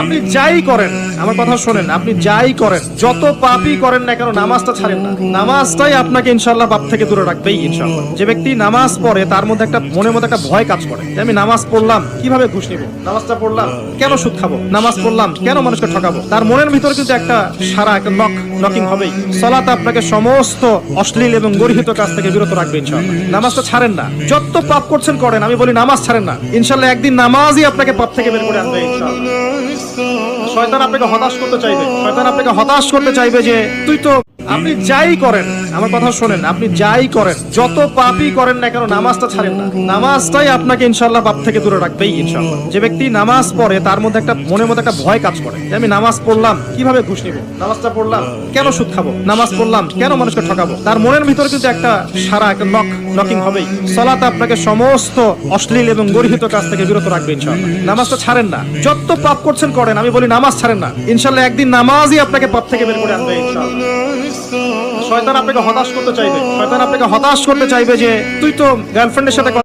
আপনি যাই করেন, আমার কথা শোনেন, আপনি যাই করেন, যত পাপই করেন না কেন, নামাজটা ছাড়েন না। নামাজটাই আপনাকে ইনশাআল্লাহ পাপ থেকে দূরে রাখবেই ইনশাআল্লাহ। যে ব্যক্তি নামাজ পড়ে তার মধ্যে একটা মনের মধ্যে একটা ভয় কাজ করে যে আমি নামাজ পড়লাম কিভাবে ঘুষ নিব, নামাজটা পড়লাম কেন সুদ খাবো, নামাজ পড়লাম কেন মানুষকে ঠকাবো। তার মনের ভিতরে কিন্তু একটা সারা একটা নকিং হবেই। সালাত আপনাকে সমস্ত অশ্লীল এবং গর্হিত কাজ থেকে বিরত রাখবে ইনশাআল্লাহ। নামাজটা ছাড়েন না, যত পাপ করছেন করেন, আমি বলি নামাজ ছাড়েন না, ইনশাআল্লাহ একদিন নামাজই আপনাকে পাপ থেকে বের করে আনবে ইনশাআল্লাহ। শয়তান আপনাকে হতাশ করতে চাইবে, শয়তান আপনাকে হতাশ করতে চাইবে যে তুই তো, আপনি যাই করেন, আমার কথা শোনেন, আপনি যাই করেন, যত পাপই করেন না কেন, নামাজটা ছাড়েন না। নামাজটাই আপনাকে ইনশাআল্লাহ পাপ থেকে দূরে রাখবেই ইনশাআল্লাহ। যে ব্যক্তি নামাজ পড়ে তার মধ্যে একটা মনের মধ্যে একটা ভয় কাজ করে যে আমি নামাজ পড়লাম কিভাবে ঘুষ নিব, নামাজটা পড়লাম কেন সুদ খাবো, নামাজ পড়লাম কেন মানুষকে ঠকাবো। তার মনের ভিতরে কিন্তু একটা সারা একটা নকিং হবেই। সালাত আপনাকে সমস্ত অশ্লীল এবং গর্হিত কাজ থেকে বিরত রাখবে ইনশাআল্লাহ। নামাজটা ছাড়েন না, যত পাপ করছেন করেন, আমি বলি নামাজ ছাড়েন না, ইনশাআল্লাহ একদিন নামাজই আপনাকে পাপ থেকে বের করে আনবে ইনশাআল্লাহ। শয়তান আপনাকে হতাশ করতে চাইবে, শয়তান আপনাকে হতাশ করতে চাইবে যে তুই তো গার্লফ্রেন্ডের সাথে